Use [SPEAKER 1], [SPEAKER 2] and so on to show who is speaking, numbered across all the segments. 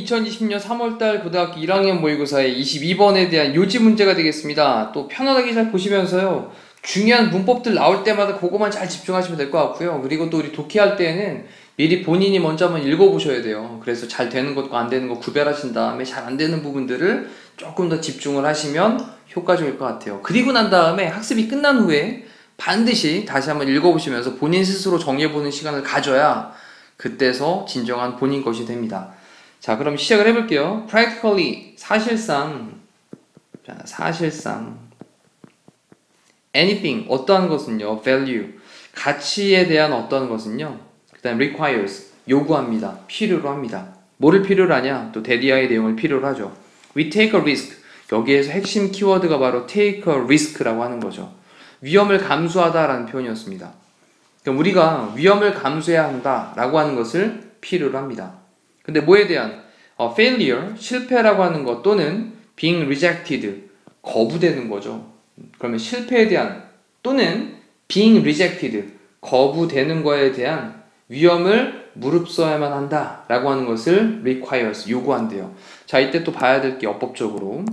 [SPEAKER 1] 2020년 3월달 고등학교 1학년 모의고사의 22번에 대한 요지 문제가 되겠습니다. 또 편안하게 잘 보시면서요, 중요한 문법들 나올 때마다 그거만 잘 집중하시면 될 것 같고요. 그리고 또 우리 독해할 때에는 미리 본인이 먼저 한번 읽어보셔야 돼요. 그래서 잘 되는 것과 안 되는 거 구별하신 다음에 잘 안 되는 부분들을 조금 더 집중을 하시면 효과적일 것 같아요. 그리고 난 다음에 학습이 끝난 후에 반드시 다시 한번 읽어보시면서 본인 스스로 정리해보는 시간을 가져야 그때서 진정한 본인 것이 됩니다. 자, 그럼 시작을 해볼게요. Practically, 사실상 anything, 어떠한 것은요. Value, 가치에 대한 어떠한 것은요. 그 다음 requires, 요구합니다. 필요로 합니다. 뭐를 필요로 하냐? 또 대디아의 내용을 필요로 하죠. We take a risk, 여기에서 핵심 키워드가 바로 take a risk라고 하는 거죠. 위험을 감수하다라는 표현이었습니다. 그럼 우리가 위험을 감수해야 한다라고 하는 것을 필요로 합니다. 근데 뭐에 대한 failure, 실패라고 하는 것 또는 being rejected, 거부되는 거죠. 그러면 실패에 대한 또는 being rejected, 거부되는 거에 대한 위험을 무릅써야만 한다라고 하는 것을 requires, 요구한대요. 자, 이때 또 봐야 될 게 어법적으로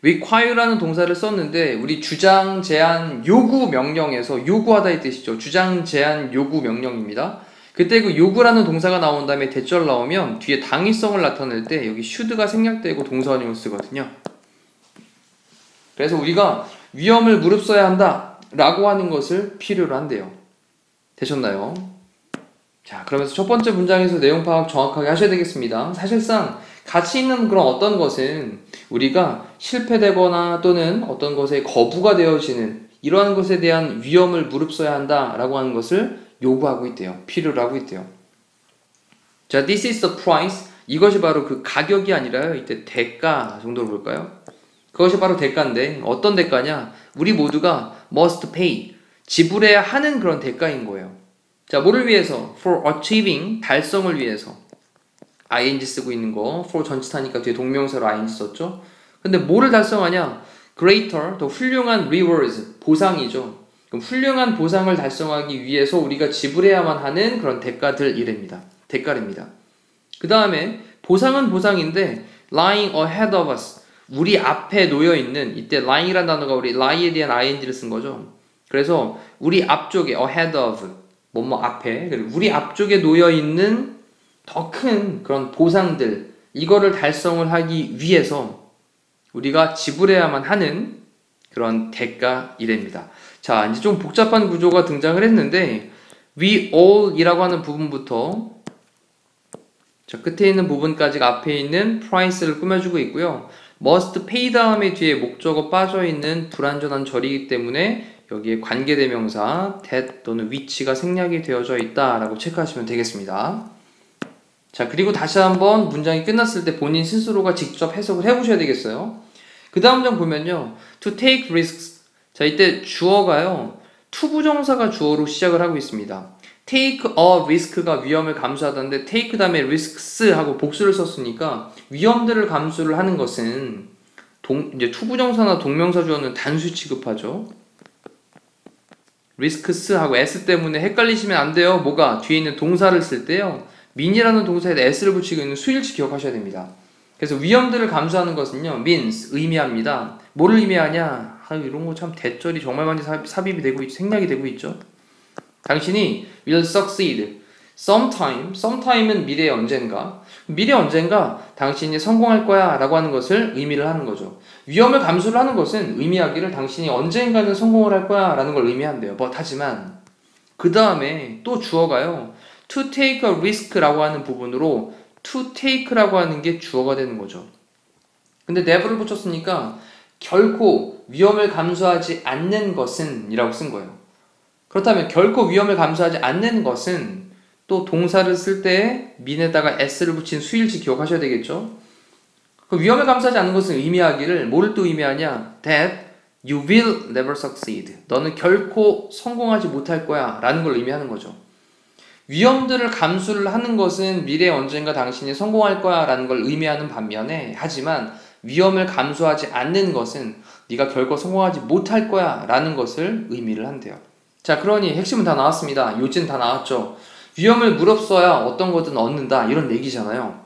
[SPEAKER 1] require라는 동사를 썼는데 우리 주장, 제안, 요구 명령에서 요구하다 이 뜻이죠. 주장, 제안, 요구 명령입니다. 그때 그 요구라는 동사가 나온 다음에 대절 나오면 뒤에 당위성을 나타낼 때 여기 should가 생략되고 동사원형을 쓰거든요. 그래서 우리가 위험을 무릅써야 한다 라고 하는 것을 필요로 한대요. 되셨나요? 자, 그러면서 첫 번째 문장에서 내용 파악 정확하게 하셔야 되겠습니다. 사실상 가치 있는 그런 어떤 것은 우리가 실패되거나 또는 어떤 것에 거부가 되어지는 이러한 것에 대한 위험을 무릅써야 한다 라고 하는 것을 요구하고 있대요. 필요로 하고 있대요. 자, this is the price. 이것이 바로 그 가격이 아니라요. 이때 대가 정도로 볼까요? 그것이 바로 대가인데 어떤 대가냐? 우리 모두가 must pay. 지불해야 하는 그런 대가인 거예요. 자, 뭐를 위해서? for achieving. 달성을 위해서. ing 쓰고 있는 거. for 전치타니까 뒤에 동명사로 ing 썼죠? 근데 뭐를 달성하냐? greater. 더 훌륭한 rewards. 보상이죠. 그럼 훌륭한 보상을 달성하기 위해서 우리가 지불해야만 하는 그런 대가들이랍니다. 대가입니다. 그 다음에 보상은 보상인데 lying ahead of us, 우리 앞에 놓여있는, 이때 lying이라는 단어가 우리 lie에 대한 ing를 쓴 거죠. 그래서 우리 앞쪽에 ahead of, 뭐뭐 앞에, 우리 앞쪽에 놓여있는 더 큰 그런 보상들, 이거를 달성을 하기 위해서 우리가 지불해야만 하는 그런 대가이랍니다. 자, 이제 좀 복잡한 구조가 등장을 했는데 we all 이라고 하는 부분부터 자, 끝에 있는 부분까지가 앞에 있는 price를 꾸며주고 있고요. must pay 다음에 뒤에 목적어 빠져있는 불완전한 절이기 때문에 여기에 관계대명사 that 또는 which가 생략이 되어져 있다라고 체크하시면 되겠습니다. 자, 그리고 다시 한번 문장이 끝났을 때 본인 스스로가 직접 해석을 해보셔야 되겠어요. 그 다음 장 보면요. to take risks. 자, 이때 주어가요. 투부정사가 주어로 시작을 하고 있습니다. take a risk가 위험을 감수하다는데 take 다음에 risks 하고 복수를 썼으니까 위험들을 감수를 하는 것은 이제 투부정사나 동명사 주어는 단수 취급하죠. risks 하고 s 때문에 헷갈리시면 안 돼요. 뭐가? 뒤에 있는 동사를 쓸 때요. mean이라는 동사에 s를 붙이고 있는 수일치 기억하셔야 됩니다. 그래서 위험들을 감수하는 것은요. means, 의미합니다. 뭐를 의미하냐? 이런 거 참 대절이 정말 많이 삽입이 되고 있죠. 생략이 되고 있죠. 당신이 will succeed. sometime은 미래 언젠가. 미래 언젠가 당신이 성공할 거야 라고 하는 것을 의미를 하는 거죠. 위험을 감수를 하는 것은 의미하기를 당신이 언젠가는 성공을 할 거야 라는 걸 의미한대요. 하지만 그 다음에 또 주어가요. to take a risk 라고 하는 부분으로 to take라고 하는 게 주어가 되는 거죠. 근데 never를 붙였으니까 결코 위험을 감수하지 않는 것은 이라고 쓴 거예요. 그렇다면 결코 위험을 감수하지 않는 것은 또 동사를 쓸 때 mean에다가 s를 붙인 수일치 기억하셔야 되겠죠. 그 위험을 감수하지 않는 것은 의미하기를 뭐를 또 의미하냐? that you will never succeed. 너는 결코 성공하지 못할 거야 라는 걸 의미하는 거죠. 위험들을 감수를 하는 것은 미래에 언젠가 당신이 성공할 거야 라는 걸 의미하는 반면에 하지만 위험을 감수하지 않는 것은 네가 결코 성공하지 못할 거야 라는 것을 의미를 한대요. 자, 그러니 핵심은 다 나왔습니다. 요지는 다 나왔죠. 위험을 무릅써야 어떤 거든 얻는다 이런 얘기잖아요.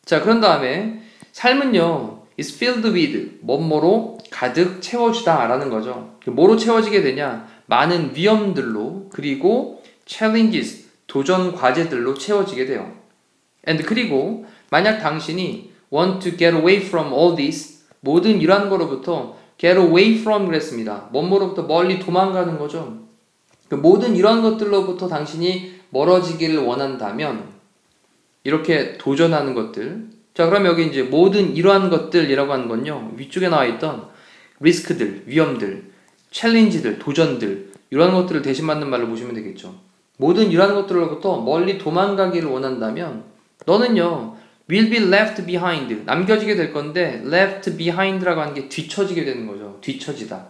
[SPEAKER 1] 자, 그런 다음에 삶은요, is filled with 뭐뭐로 가득 채워지다 라는 거죠. 뭐로 채워지게 되냐? 많은 위험들로, 그리고 challenges, 도전 과제들로 채워지게 돼요. and 그리고 만약 당신이 want to get away from all this, 모든 이러한 거로부터 get away from 그랬습니다. 뭐뭐로부터 멀리 도망가는 거죠. 모든 이러한 것들로부터 당신이 멀어지기를 원한다면 이렇게 도전하는 것들. 자, 그럼 여기 이제 모든 이러한 것들이라고 하는 건요, 위쪽에 나와 있던 리스크들, 위험들, 챌린지들, 도전들, 이러한 것들을 대신 받는 말로 보시면 되겠죠. 모든 이러한 것들로부터 멀리 도망가기를 원한다면 너는요, will be left behind, 남겨지게 될 건데 left behind라고 하는 게 뒤처지게 되는 거죠. 뒤처지다.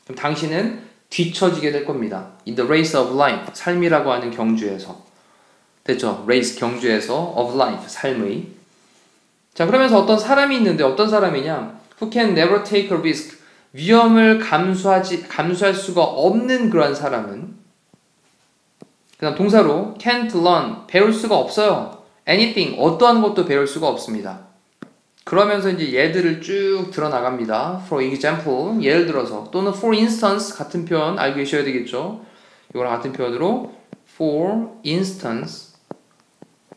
[SPEAKER 1] 그럼 당신은 뒤처지게 될 겁니다. In the race of life, 삶이라고 하는 경주에서. 됐죠? race, 경주에서, of life, 삶의. 자, 그러면서 어떤 사람이 있는데 어떤 사람이냐? who can never take a risk, 위험을 감수할 수가 없는 그러한 사람은, 그 다음 동사로 can't learn, 배울 수가 없어요. anything, 어떠한 것도 배울 수가 없습니다. 그러면서 이제 예들을 쭉 드러나갑니다. For example, 예를 들어서, 또는 for instance, 같은 표현 알고 계셔야 되겠죠? 이거랑 같은 표현으로 for instance,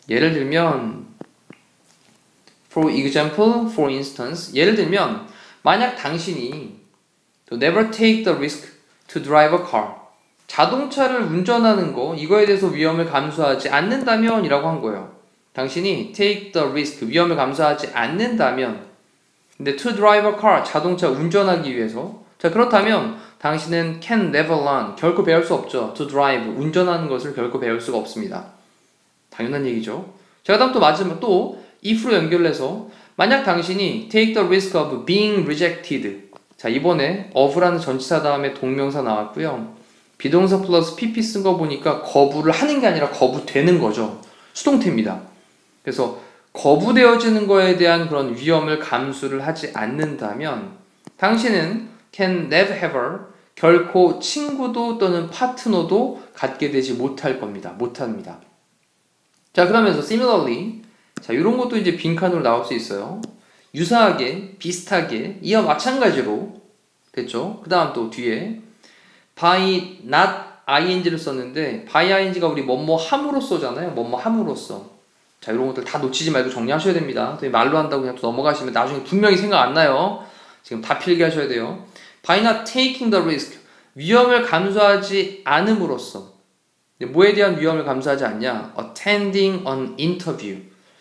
[SPEAKER 1] 예를 들면 for example, for instance, 예를 들면 만약 당신이 to never take the risk to drive a car, 자동차를 운전하는 거, 이거에 대해서 위험을 감수하지 않는다면 이라고 한 거예요. 당신이 take the risk, 위험을 감수하지 않는다면, 근데 to drive a car, 자동차 운전하기 위해서, 자, 그렇다면 당신은 can never learn, 결코 배울 수 없죠. to drive, 운전하는 것을 결코 배울 수가 없습니다. 당연한 얘기죠. 자, 그다음 또 마지막 또 if로 연결해서 만약 당신이 take the risk of being rejected, 자, 이번에 of라는 전치사 다음에 동명사 나왔고요. 비동사 플러스 pp 쓴 거 보니까 거부를 하는 게 아니라 거부되는 거죠. 수동태입니다. 그래서 거부되어지는 거에 대한 그런 위험을 감수를 하지 않는다면 당신은 can never ever, 결코 친구도 또는 파트너도 갖게 되지 못할 겁니다. 못합니다. 자, 그러면서 similarly, 자, 이런 것도 이제 빈칸으로 나올 수 있어요. 유사하게, 비슷하게, 이와 마찬가지로 됐죠? 그 다음 또 뒤에 by not ing를 썼는데 by ing가 우리 뭐뭐 함으로써잖아요. 뭐뭐 함으로써. 자, 이런 것들 다 놓치지 말고 정리하셔야 됩니다. 말로 한다고 그냥 또 넘어가시면 나중에 분명히 생각 안 나요. 지금 다 필기 하셔야 돼요. by not taking the risk, 위험을 감수하지 않음으로써. 뭐에 대한 위험을 감수하지 않냐? attending an interview,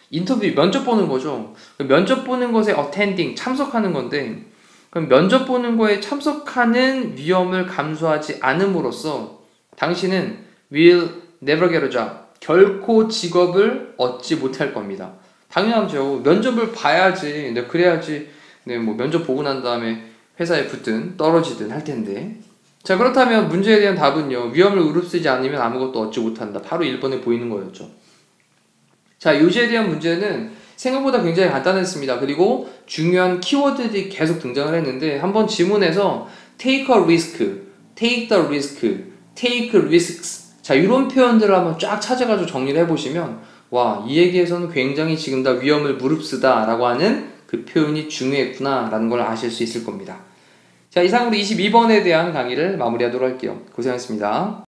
[SPEAKER 1] 인터뷰, 면접 보는 거죠. 면접 보는 것에 attending, 참석하는 건데, 그럼 면접 보는 거에 참석하는 위험을 감수하지 않음으로써 당신은 will never get a job, 결코 직업을 얻지 못할 겁니다. 당연하죠. 면접을 봐야지, 네, 그래야지, 네, 뭐 면접 보고 난 다음에 회사에 붙든 떨어지든 할 텐데. 자, 그렇다면 문제에 대한 답은요, 위험을 무릅쓰지 않으면 아무것도 얻지 못한다. 바로 1번에 보이는 거였죠. 자, 요지에 대한 문제는 생각보다 굉장히 간단했습니다. 그리고 중요한 키워드들이 계속 등장을 했는데 한번 지문에서 take a risk, take the risk, take risks, 자, 이런 표현들을 한번 쫙 찾아가지고 정리를 해보시면 와, 이 얘기에서는 굉장히 지금 다 위험을 무릅쓰다 라고 하는 그 표현이 중요했구나 라는 걸 아실 수 있을 겁니다. 자, 이상으로 22번에 대한 강의를 마무리하도록 할게요. 고생하셨습니다.